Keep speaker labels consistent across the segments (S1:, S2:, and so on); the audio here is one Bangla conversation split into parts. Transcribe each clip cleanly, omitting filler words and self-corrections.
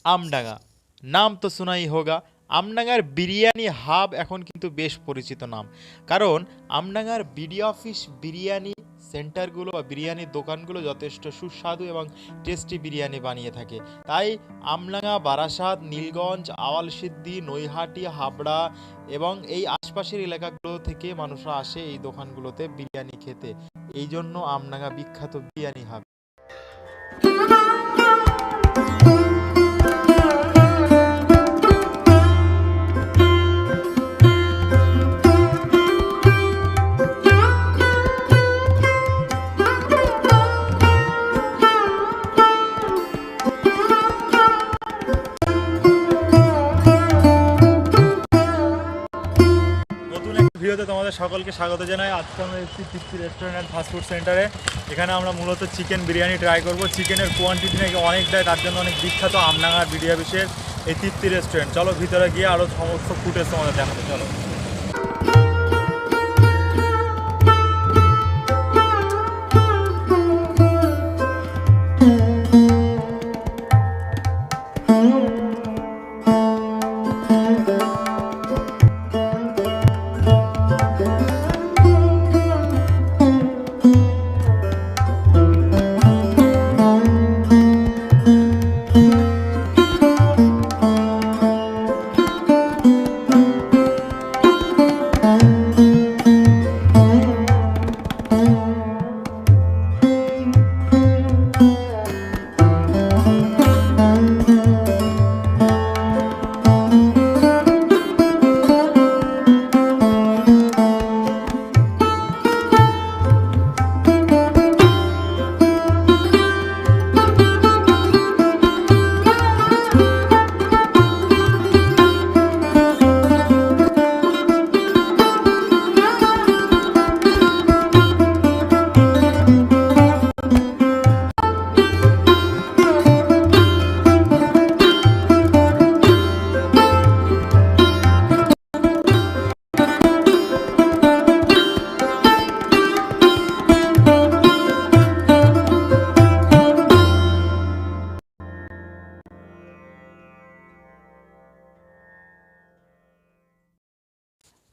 S1: আমডাঙ্গা নাম তো শোনাই হোগা। আমডাঙ্গার বিরিয়ানি হাব এখন কিন্তু বেশ পরিচিত নাম, কারণ আমডাঙ্গার বিডি অফিস বিরিয়ানি সেন্টারগুলো বা বিরিয়ানির দোকানগুলো যথেষ্ট সুস্বাদু এবং টেস্টি বিরিয়ানি বানিয়ে থাকে। তাই আমডাঙ্গা, বারাসাত, নীলগঞ্জ, আওয়ালসিদ্দি, নৈহাটি, হাবড়া এবং এই আশপাশের এলাকাগুলো থেকে মানুষরা আসে এই দোকানগুলোতে বিরিয়ানি খেতে। এই জন্য আমডাঙ্গা বিখ্যাত বিরিয়ানি হাব। ভিডিওতে তোমাদের সকলকে স্বাগত জানাই। আজকে আমরা এসেছি তৃপ্তি রেস্টুরেন্ট অ্যান্ড ফাস্টফুড সেন্টারে। এখানে আমরা মূলত চিকেন বিরিয়ানি ট্রাই করব। চিকেনের কোয়ান্টিটি নাকি অনেক দেয়, তার জন্য অনেক বিখ্যাত আমডাঙ্গার বিডি অফিসের এই তৃপ্তি রেস্টুরেন্ট। চলো ভিতরে গিয়ে আরও সমস্ত ফুটেজ তোমাদের দেখাতে চলো।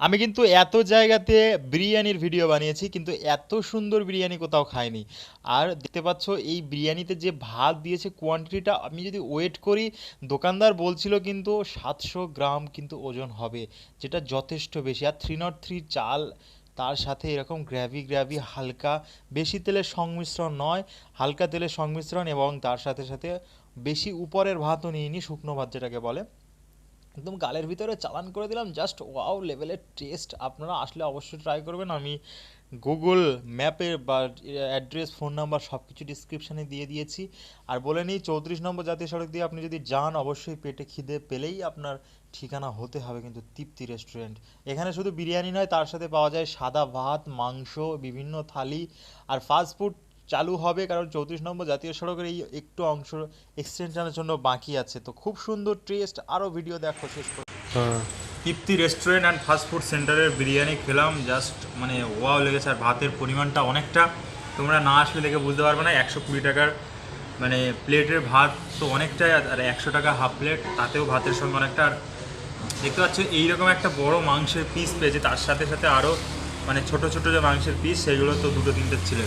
S1: আমি কিন্তু এত জায়গাতে বিরিয়ানির ভিডিও বানিয়েছি, কিন্তু এত সুন্দর বিরিয়ানি কোথাও খাইনি। আর দেখতে পাচ্ছ এই বিরিয়ানিতে যে ভাত দিয়েছে কোয়ান্টিটিটা, আমি যদি ওয়েট করি, দোকানদার বলছিল কিন্তু 700 গ্রাম কিন্তু ওজন হবে, যেটা যথেষ্ট বেশি। আর 303 চাল, তার সাথে এরকম গ্র্যাভি গ্র্যাভি হালকা, বেশি তেলের সংমিশ্রণ নয়, হালকা তেলের সংমিশ্রণ, এবং তার সাথে সাথে বেশি উপরের ভাতও নিইনি, শুকনো ভাত যেটাকে বলে। একদম গালের ভিতরে চালান করে দিলাম, জাস্ট ওয়াও লেভেলের টেস্ট। আপনারা আসলে অবশ্যই ট্রাই করবেন। আমি গুগল ম্যাপের বা অ্যাড্রেস, ফোন নাম্বার সব কিছু ডিসক্রিপশানে দিয়ে দিয়েছি। আর বলে নিই, 34 নম্বর জাতীয় সড়ক দিয়ে আপনি যদি যান, অবশ্যই পেটে খিদে পেলেই আপনার ঠিকানা হতে হবে কিন্তু তৃপ্তি রেস্টুরেন্ট। এখানে শুধু বিরিয়ানি নয়, তার সাথে পাওয়া যায় সাদা ভাত, মাংস, বিভিন্ন থালি। আর ফাস্টফুড চালু হবে, কারণ 34 নম্বর জাতীয় সড়কের এই একটু অংশ এক্সটেনশনের জন্য বাকি আছে। তো খুব সুন্দর টেস্ট, আরও ভিডিও দেখো শেষ করে। তৃপ্তি রেস্টুরেন্ট অ্যান্ড ফাস্টফুড সেন্টারের বিরিয়ানি খেলাম, জাস্ট মানে ওয়াও লেগেছে। আর ভাতের পরিমাণটা অনেকটা, তোমরা না আসলে দেখে বুঝতে পারবে না। 120 টাকার মানে প্লেটের ভাত তো অনেকটাই, আর 100 টাকা হাফ প্লেট, তাতেও ভাতের সঙ্গে অনেকটা। আর দেখতে পাচ্ছ এইরকম একটা বড় মাংসের পিস পেয়েছে, তার সাথে সাথে আরও মানে ছোট ছোট যে মাংসের পিস, সেগুলো তো দুটো তিনটে ছিল।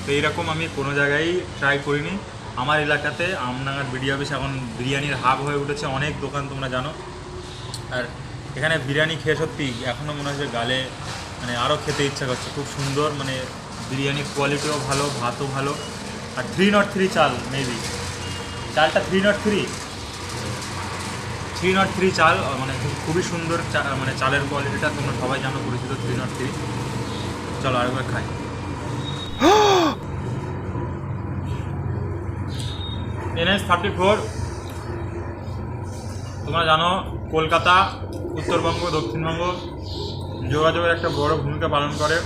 S1: তো এইরকম আমি কোনো জায়গায় ট্রাই করিনি। আমার এলাকাতে আমডাঙ্গার বিডি অফিস এখন বিরিয়ানির হাব হয়ে উঠেছে, অনেক দোকান তোমরা জানো। আর এখানে বিরিয়ানি খেয়ে সত্যি এখনও মনে হচ্ছে গালে মানে আরও খেতে ইচ্ছা করছে। খুব সুন্দর, মানে বিরিয়ানির কোয়ালিটিও ভালো, ভাতও ভালো। আর 303 চাল, মেবি চালটা 303 চাল, মানে খুবই সুন্দর মানে চালের কোয়ালিটিটা তোমরা সবাই জানো, পরিচিত 303। চলো আরেকবার খাই। NH34 তোমরা জানো কলকাতা, উত্তরবঙ্গ, দক্ষিণবঙ্গ যোগাযোগের একটা বড় ভূমিকা পালন করে।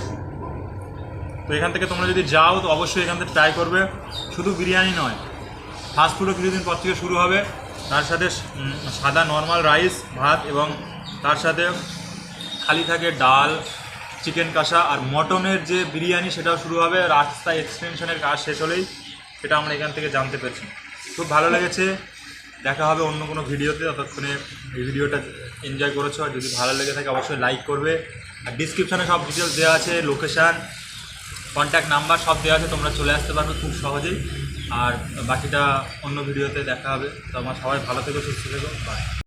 S1: তো এখান থেকে তোমরা যদি যাও তো অবশ্যই এখান থেকে ট্রাই করবে। শুধু বিরিয়ানি নয়, ফাস্টফুডও কিছুদিন পর থেকে শুরু হবে। তার সাথে সাদা নর্মাল রাইস ভাত, এবং তার সাথে খালি থাকে ডাল, চিকেন কষা। আর মটনের যে বিরিয়ানি সেটাও শুরু হবে। রাস্তা এক্সটেনশনের কাজ শেষ হলেই সেটা আমরা এখান থেকে জানতে পেরেছি। খুব ভালো লেগেছে। দেখা হবে অন্য কোনো ভিডিওতে। ততক্ষণে এই ভিডিওটা এনজয় করেছো, আর যদি ভালো লেগে থাকে অবশ্যই লাইক করবে। আর ডিসক্রিপশানে সব ডিটেলস দেওয়া আছে, লোকেশান, কন্ট্যাক্ট নাম্বার সব দেওয়া আছে, তোমরা চলে আসতে পারবে খুব সহজেই। আর বাকিটা অন্য ভিডিওতে দেখা হবে। তো আমার সবাই ভালো থেকো, সুস্থ থেকো, বাই।